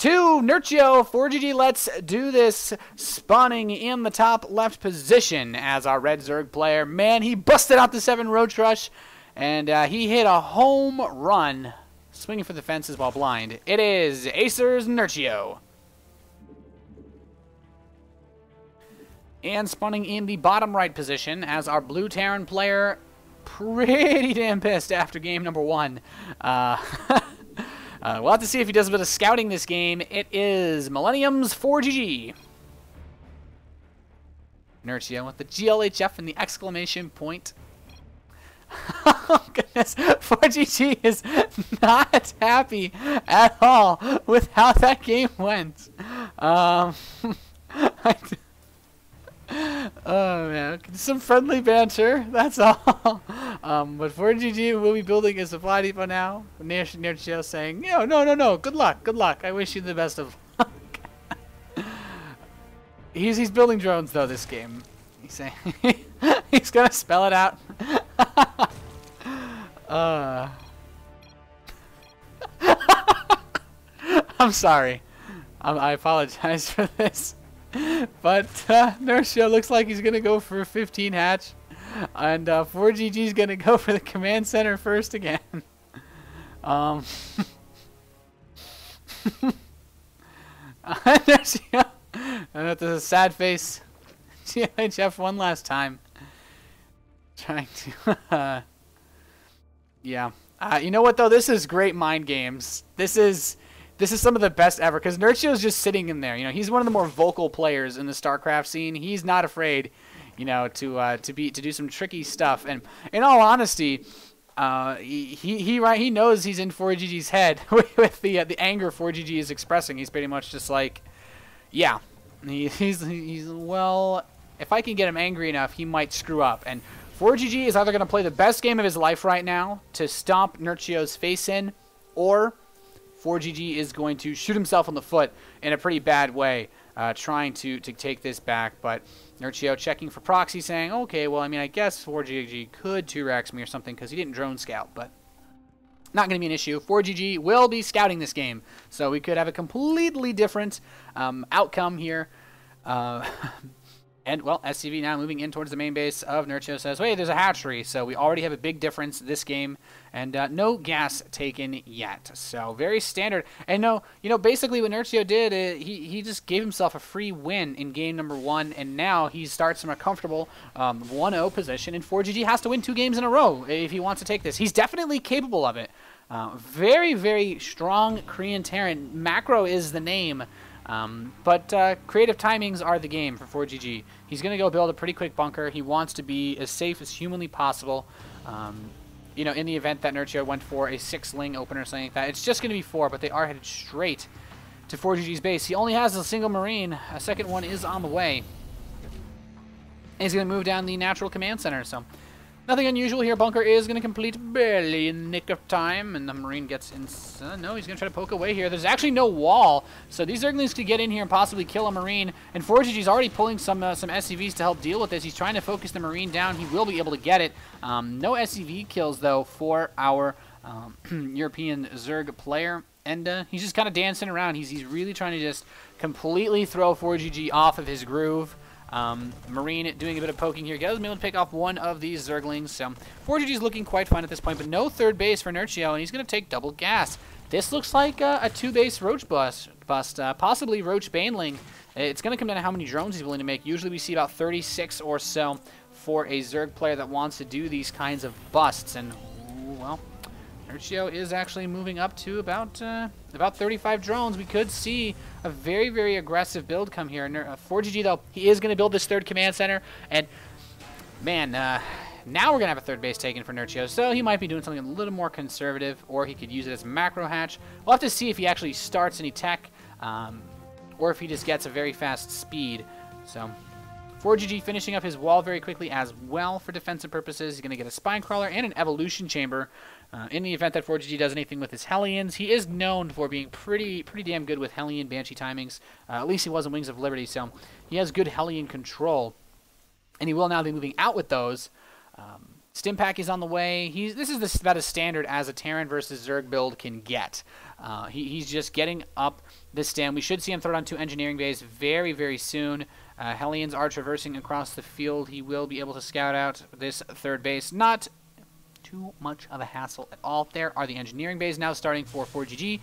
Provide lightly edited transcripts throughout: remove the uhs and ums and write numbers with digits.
2. Nerchio, ForGG, let's do this. Spawning in the top left position as our red Zerg player. Man, he busted out the 7 Roach Rush, and he hit a home run, swinging for the fences while blind. It is Acer's Nerchio. And spawning in the bottom right position as our blue Terran player, pretty damn pissed after game number 1. We'll have to see if he does a bit of scouting this game. It is Millennium's ForGG. Nerchio with the GLHF and the exclamation point. Oh, goodness. ForGG is not happy at all with how that game went. Oh, man. Some friendly banter. That's all. But ForGG will be building a supply depot now. Nerchio saying, no. Good luck. Good luck. I wish you the best of luck. He's building drones, though, this game. He's saying he's going to spell it out. I'm sorry. I apologize for this. But Nerchio looks like he's going to go for a 15 hatch. And ForGG is going to go for the command center first again. Nerchio with a sad face. GHF one last time. Trying to... yeah. You know what, though? This is great mind games. This is some of the best ever, because Nerchio's just sitting in there. You know, he's one of the more vocal players in the StarCraft scene. He's not afraid, you know, to do some tricky stuff. And in all honesty, he knows he's in ForGG's head with the anger ForGG is expressing. He's pretty much just like, yeah, he's well, if I can get him angry enough, he might screw up. And ForGG is either going to play the best game of his life right now to stomp Nerchio's face in, or ForGG is going to shoot himself in the foot in a pretty bad way, trying to take this back. But Nerchio checking for proxy, saying, okay, well, I mean, I guess ForGG could 2-Rex me or something because he didn't drone scout, but not going to be an issue. ForGG will be scouting this game, so we could have a completely different outcome here. And, well, SCV now moving in towards the main base of Nerchio says, hey, there's a hatchery. So we already have a big difference this game. And no gas taken yet. So very standard. And no, you know, basically what Nerchio did, he just gave himself a free win in game number 1. And now he starts from a comfortable 1-0 position. And ForGG has to win 2 games in a row if he wants to take this. He's definitely capable of it. Very, very strong Korean Terran. Macro is the name. But creative timings are the game for ForGG. He's going to go build a pretty quick bunker. He wants to be as safe as humanly possible. You know, in the event that Nerchio went for a 6-ling opener or something like that, it's just going to be 4, but they are headed straight to ForGG's base. He only has a single Marine. A second one is on the way. And he's going to move down the natural command center, so nothing unusual here. Bunker is going to complete barely in the nick of time, and the Marine gets in. No, he's going to try to poke away here. There's actually no wall, so these Zerglings could get in here and possibly kill a Marine. And ForGG's already pulling some SCVs to help deal with this. He's trying to focus the Marine down. He will be able to get it. No SCV kills, though, for our European Zerg player. And he's just kind of dancing around. He's really trying to just completely throw ForGG off of his groove. Marine doing a bit of poking here. Gets able to pick off one of these Zerglings. So ForGG is looking quite fine at this point, but no third base for Nerchio, and he's going to take double gas. This looks like a 2-base Roach bust, possibly Roach Baneling. It's going to come down to how many drones he's willing to make. Usually we see about 36 or so for a Zerg player that wants to do these kinds of busts. And, well, Nerchio is actually moving up to about 35 drones. We could see a very, very aggressive build come here. ForGG, though, he is going to build this 3rd command center. And, man, now we're going to have a 3rd base taken for Nerchio. So he might be doing something a little more conservative, or he could use it as a macro hatch. We'll have to see if he actually starts any tech, or if he just gets a very fast speed. So ForGG finishing up his wall very quickly as well for defensive purposes. He's going to get a spine crawler and an evolution chamber. In the event that ForGG does anything with his Hellions, he is known for being pretty damn good with Hellion Banshee timings. At least he was in Wings of Liberty, so he has good Hellion control. And he will now be moving out with those. Stimpack is on the way. This is about as standard as a Terran versus Zerg build can get. He's just getting up this stand. We should see him throw down 2 engineering bays very, very soon. Hellions are traversing across the field. He will be able to scout out this 3rd base. Not too much of a hassle at all. There are the engineering bays now starting for ForGG.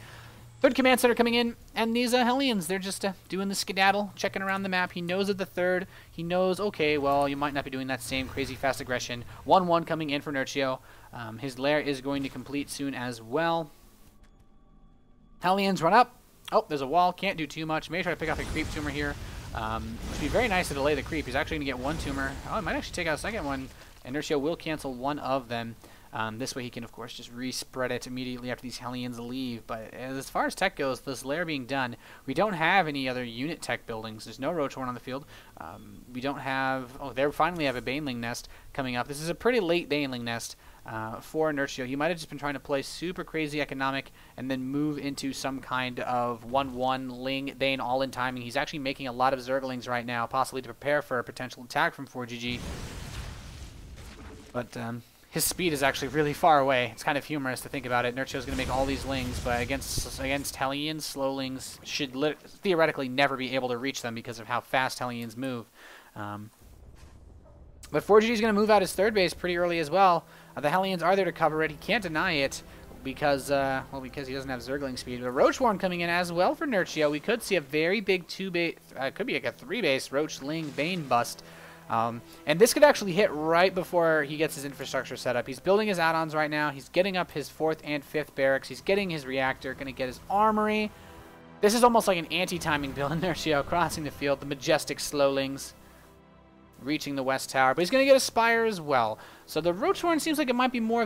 3rd command center coming in, and these Hellions, they're just doing the skedaddle, checking around the map. He knows of the 3rd. He knows, okay, well, you might not be doing that same crazy fast aggression. 1-1 coming in for Nerchio. His lair is going to complete soon as well. Hellions run up. Oh, there's a wall. Can't do too much. May try to pick off a creep tumor here. Which would be very nice to delay the creep. He's actually going to get 1 tumor. Oh, he might actually take out a 2nd one. And Nerchio will cancel 1 of them. This way he can, of course, just respread it immediately after these Hellions leave. But as far as tech goes, this lair being done, we don't have any other unit tech buildings. There's no Roachhorn on the field. We don't have... Oh, they finally have a Baneling nest coming up. This is a pretty late Baneling nest for Nerchio. He might have just been trying to play super crazy economic and then move into some kind of 1-1 Ling Bane all-in timing. He's actually making a lot of Zerglings right now, possibly to prepare for a potential attack from ForGG. But... his speed is actually really far away. It's kind of humorous to think about it. Nerchio's going to make all these lings, but against Hellions, slowlings should theoretically never be able to reach them because of how fast Hellions move. But ForGG is going to move out his 3rd base pretty early as well. The Hellions are there to cover it. He can't deny it because, well, because he doesn't have Zergling speed. But Roachhorn coming in as well for Nerchio. We could see a very big 2-base, could be like a 3-base Roach Ling Bane bust. And this could actually hit right before he gets his infrastructure set up. He's building his add-ons right now. He's getting up his 4th and 5th barracks. He's getting his reactor, going to get his armory. This is almost like an anti-timing build in Nerchio, crossing the field. The majestic slowlings reaching the west tower. But he's going to get a spire as well. So the Roachhorn seems like it might be more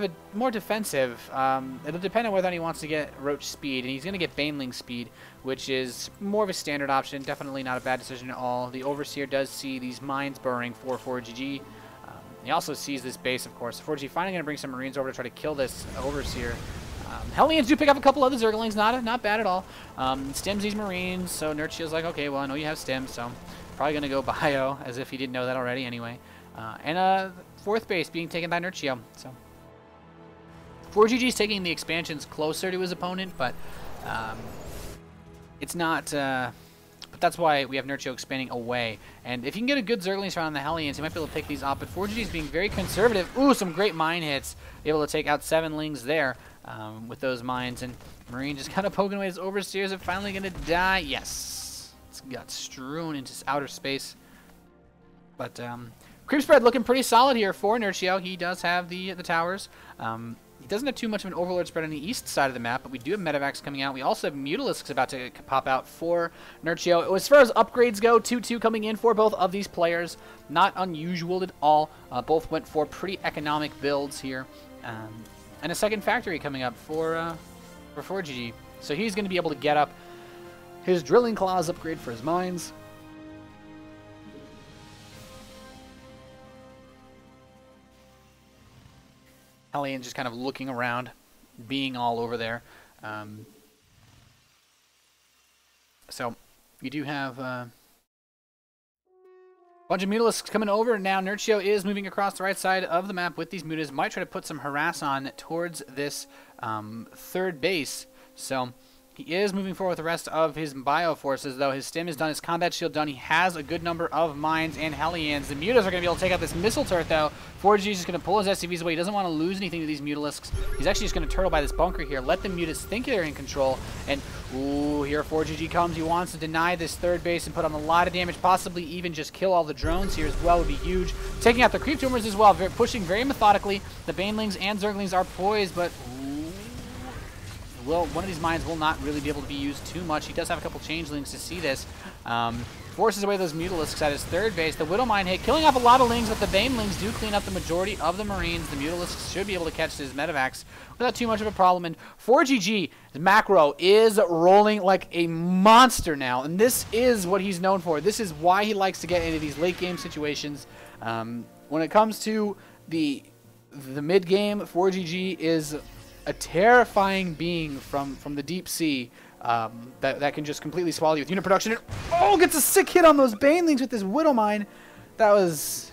defensive. It'll depend on whether or not he wants to get Roach speed. And he's going to get Baneling speed, which is more of a standard option. Definitely not a bad decision at all. The Overseer does see these mines burning for ForGG. He also sees this base, of course. ForGG finally going to bring some Marines over to try to kill this Overseer. Hellions do pick up a couple other Zerglings. Not bad at all. Stims these Marines. So Nerchio's like, okay, well, I know you have Stims, so probably going to go bio, as if he didn't know that already anyway. And 4th base being taken by Nerchio. So ForGG's taking the expansions closer to his opponent, but it's not... but that's why we have Nerchio expanding away. And if you can get a good Zerglings around the Hellions, you might be able to pick these up. But ForGG's being very conservative. Ooh, some great mine hits. Able to take out 7 Lings there with those mines. And Marine just kind of poking away his Overseers. Are finally going to die. Yes. It's got strewn into outer space. But creep spread looking pretty solid here for Nerchio. He does have the towers. He doesn't have too much of an overlord spread on the east side of the map, but we do have Medivacs coming out. We also have Mutalisks about to pop out for Nerchio. As far as upgrades go, 2-2 coming in for both of these players. Not unusual at all. Both went for pretty economic builds here. And a 2nd factory coming up for ForGG. So he's going to be able to get up his Drilling Claws upgrade for his mines. Hellions just kind of looking around, being all over there. So you do have a bunch of Mutalisks coming over. Now Nerchio is moving across the right side of the map with these Mutas. Might try to put some harass on towards this 3rd base. So he is moving forward with the rest of his bio forces, though. His stim is done, his combat shield done. He has a good number of mines and Hellions. The Mutas are going to be able to take out this missile turret, though. ForGG is just going to pull his SCVs away. He doesn't want to lose anything to these Mutalisks. He's actually just going to turtle by this bunker here. Let the Mutas think they're in control. And, ooh, here ForGG comes. He wants to deny this 3rd base and put on a lot of damage, possibly even just kill all the drones here as well would be huge. Taking out the creep tumors as well, pushing very methodically. The Banelings and Zerglings are poised, but... Well, one of these mines will not really be able to be used too much. He does have a couple changelings to see this. Forces away those Mutalisks at his 3rd base. The Widow Mine hit, killing off a lot of Lings, but the Banelings do clean up the majority of the Marines. The Mutalisks should be able to catch his Medivacs without too much of a problem. And ForGG, macro, is rolling like a monster now. And this is what he's known for. This is why he likes to get into these late-game situations. When it comes to the mid-game, ForGG is a terrifying being from the deep sea that can just completely swallow you with unit production. And, oh, gets a sick hit on those Banelings with this Widow Mine. That was,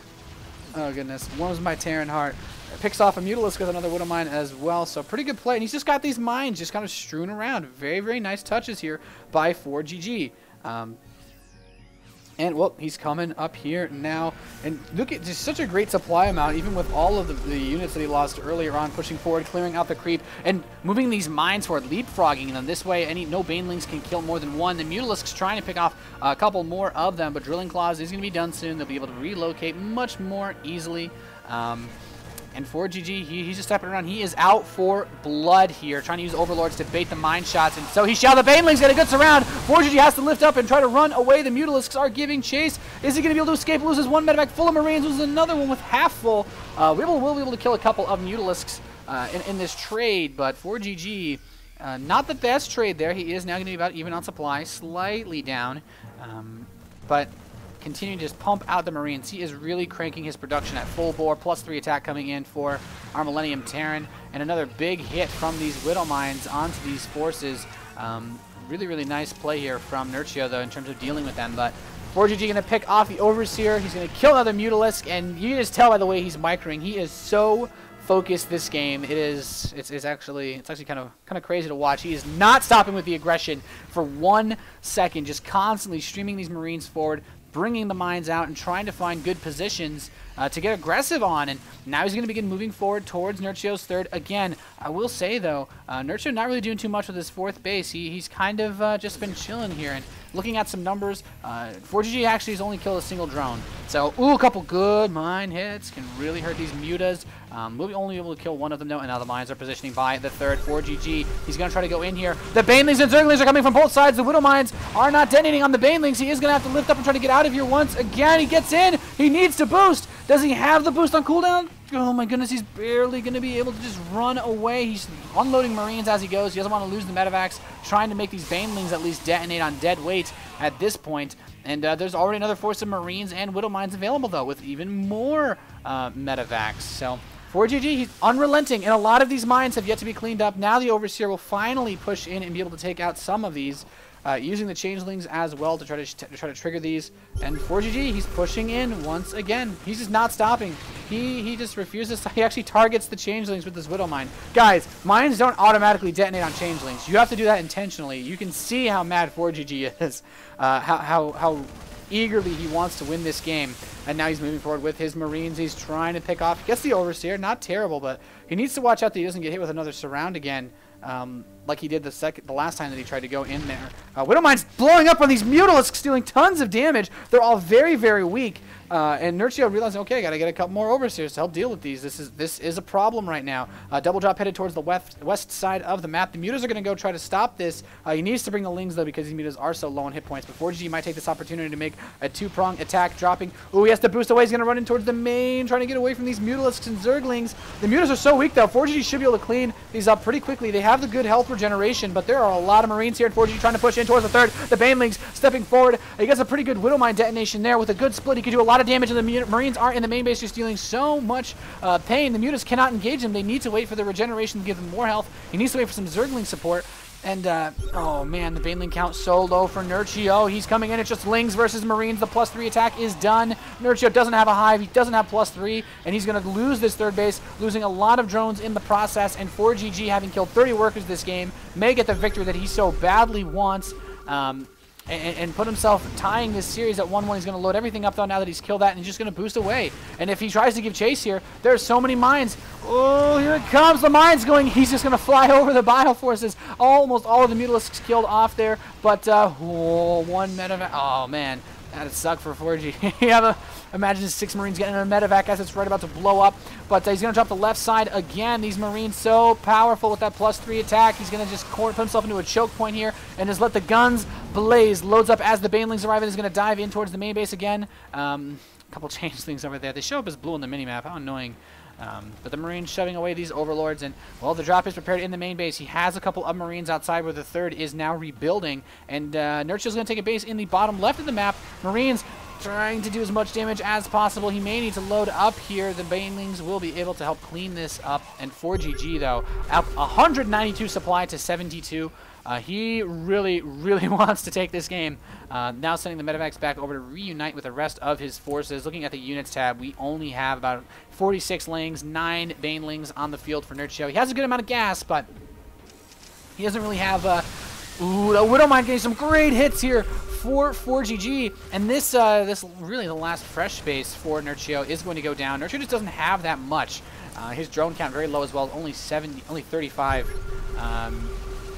oh goodness, warms my Terran heart. picks off a Mutalisk with another Widow Mine as well. So pretty good play. And he's just got these mines just kind of strewn around. Very, very nice touches here by ForGG. And, well, he's coming up here now. And look at just such a great supply amount, even with all of the units that he lost earlier on, pushing forward, clearing out the creep, and moving these mines forward, leapfrogging them. This way, no Banelings can kill more than one. The Mutalisk's trying to pick off a couple more of them, but Drilling Claws is going to be done soon. They'll be able to relocate much more easily. And ForGG, he's just stepping around. He is out for blood here, trying to use Overlords to bait the mine shots. And so he shall. The Banelings get a good surround. ForGG has to lift up and try to run away. The Mutalisks are giving chase. Is he going to be able to escape? Loses one medevac full of Marines. Loses another one with half full. We'll be able to kill a couple of Mutalisks in this trade, but ForGG, not the best trade there. He is now going to be about even on supply, slightly down, but continuing to just pump out the Marines. He is really cranking his production at full bore. +3 attack coming in for our Millennium Terran, and another big hit from these Widow Mines onto these forces. Really, really nice play here from Nerchio, though, in terms of dealing with them. But ForGG going to pick off the Overseer. He's going to kill another Mutalisk, and you can just tell by the way he's microing. He is so focused this game. It's actually kind of crazy to watch. He is not stopping with the aggression for 1 second, just constantly streaming these Marines forward, bringing the mines out and trying to find good positions to get aggressive on. And now he's going to begin moving forward towards Nerchio's third. Again, I will say, though, Nerchio not really doing too much with his fourth base. He's kind of just been chilling here. And looking at some numbers, ForGG actually has only killed a single drone. So, a couple good mine hits can really hurt these mutas. We'll be only able to kill one of them, though, and now the mines are positioning by the third. ForGG, he's going to try to go in here. The Banelings and Zerglings are coming from both sides. The Widow Mines are not detonating on the Banelings. He is going to have to lift up and try to get out of here once again. He gets in. He needs to boost. Does he have the boost on cooldown? Oh my goodness, he's barely going to be able to just run away. He's unloading Marines as he goes. He doesn't want to lose the medevacs, trying to make these Banelings at least detonate on dead weight at this point. And there's already another force of Marines and Widow Mines available, though, with even more medevacs. So ForGG, he's unrelenting, and a lot of these mines have yet to be cleaned up. Now the Overseer will finally push in and be able to take out some of these, using the Changelings as well to try to trigger these. And ForGG, he's pushing in once again. He's just not stopping. He just refuses to. He actually targets the Changelings with this Widow Mine. Guys, mines don't automatically detonate on Changelings. You have to do that intentionally. You can see how mad ForGG is, how eagerly he wants to win this game. And now he's moving forward with his Marines. He's trying to pick off. Gets the Overseer. Not terrible, but he needs to watch out that he doesn't get hit with another surround again, like he did the last time that he tried to go in there. Widow Mine's blowing up on these Mutalisks, dealing tons of damage. They're all very, very weak. And Nerchio realizing, okay, got to get a couple more Overseers to help deal with these. This is a problem right now. Double drop headed towards the west side of the map. The mutas are going to go try to stop this. He needs to bring the Lings, though, because these mutas are so low on hit points. But ForGG might take this opportunity to make a two-prong attack, dropping. Ooh, he has to boost away. He's going to run in towards the main, trying to get away from these Mutalisks and Zerglings. The mutas are so weak, though. ForGG should be able to clean these up pretty quickly. They have the good health regeneration, but there are a lot of Marines here, and ForGG trying to push in towards the third. The Banelings stepping forward. He gets a pretty good Widow Mine detonation there with a good split. He could do a lot of damage, and the Marines are in the main base just dealing so much pain. The mutas cannot engage him. They need to wait for the regeneration to give them more health. He needs to wait for some Zergling support. And, oh man, the Baneling count so low for Nerchio. He's coming in. It's just Lings versus Marines. The +3 attack is done. Nerchio doesn't have a hive. He doesn't have +3. And he's going to lose this third base, losing a lot of drones in the process. And ForGG, having killed 30 workers this game, may get the victory that he so badly wants. And put himself tying this series at 1-1. He's going to load everything up, though, now that he's killed that, and he's just going to boost away. And if he tries to give chase here, there are so many mines. Oh, here it comes. The mines going. He's just going to fly over the Bio Forces. Almost all of the Mutalisks killed off there. But, one medevac. Oh, man. That'd suck for ForGG. Imagine 6 Marines getting a medevac as it's right about to blow up. But he's going to drop the left side again. These Marines so powerful with that +3 attack. He's going to just put himself into a choke point here and just let the guns blaze. Loads up as the Banelings arrive and is going to dive in towards the main base again. A couple changelings over there. They show up as blue on the minimap. How annoying. But the Marines shoving away these Overlords, and, well, the drop is prepared in the main base. He has a couple of Marines outside where the third is now rebuilding, and Nerchio's going to take a base in the bottom left of the map. Marines trying to do as much damage as possible. He may need to load up here. The Banelings will be able to help clean this up, and ForGG, though, up 192 supply to 72. He really, really wants to take this game. Now sending the medevacs back over to reunite with the rest of his forces. Looking at the units tab, we only have about 46 Lings, 9 Banelings on the field for Nerchio. He has a good amount of gas, but he doesn't really have... Ooh, the Widowmine getting some great hits here for ForGG. And this really the last fresh space for Nerchio is going to go down. Nerchio just doesn't have that much. His drone count very low as well, only 35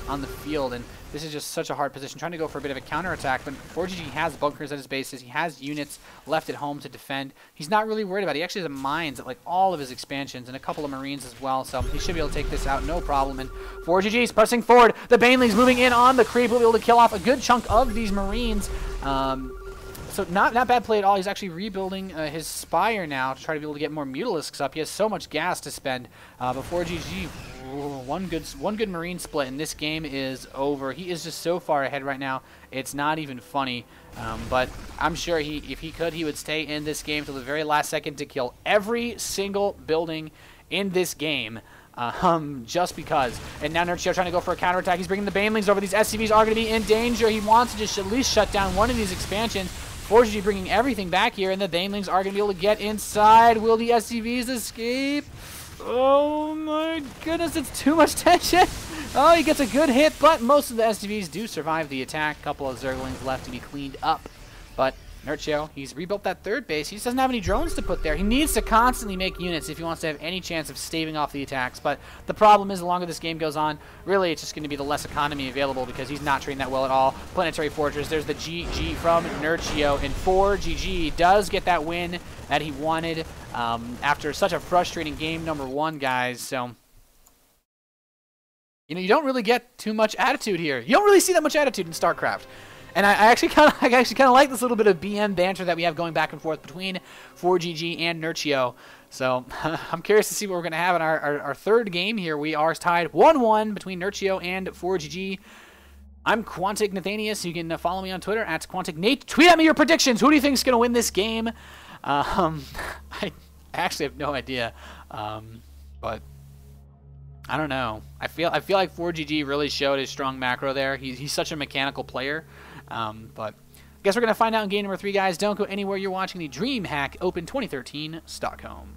on the field, and this is just such a hard position. Trying to go for a bit of a counterattack, but ForGG has bunkers at his bases. He has units left at home to defend. He's not really worried about it. He actually has mines at like all of his expansions and a couple of Marines as well, so he should be able to take this out no problem. And ForGG is pressing forward. The Banelings moving in on the creep will be able to kill off a good chunk of these Marines. So not bad play at all. He's actually rebuilding his Spire now to try to be able to get more Mutalisks up. He has so much gas to spend. But ForGG, one good Marine split, and this game is over. He is just so far ahead right now. It's not even funny. But I'm sure if he could, he would stay in this game till the very last second to kill every single building in this game. Just because. And now Nerchio trying to go for a counterattack. He's bringing the Banelings over. These SCVs are going to be in danger. He wants to just at least shut down one of these expansions. ForGG bringing everything back here, and the Banelings are going to be able to get inside. Will the SCVs escape? Oh my goodness, it's too much tension. Oh, he gets a good hit, but most of the SCVs do survive the attack. A couple of Zerglings left to be cleaned up. But Nerchio, he's rebuilt that third base. He just doesn't have any drones to put there. He needs to constantly make units if he wants to have any chance of staving off the attacks. But the problem is, the longer this game goes on, really it's just going to be the less economy available because he's not trading that well at all. Planetary Fortress, there's the GG from Nerchio, and ForGG does get that win that he wanted after such a frustrating game number 1, guys. So, you know, you don't really get too much attitude here. You don't really see that much attitude in StarCraft. And I actually kind of like this little bit of BM banter that we have going back and forth between ForGG and Nerchio. So I'm curious to see what we're going to have in our third game here. We are tied 1-1 between Nerchio and ForGG. I'm Quantic Nathanias. You can follow me on Twitter at QuanticNate. Tweet at me your predictions. Who do you think is going to win this game? I actually have no idea, but I don't know. I feel like ForGG really showed his strong macro there. He's such a mechanical player. But I guess we're going to find out in game number 3, guys. Don't go anywhere. You're watching the DreamHack Open 2013 Stockholm.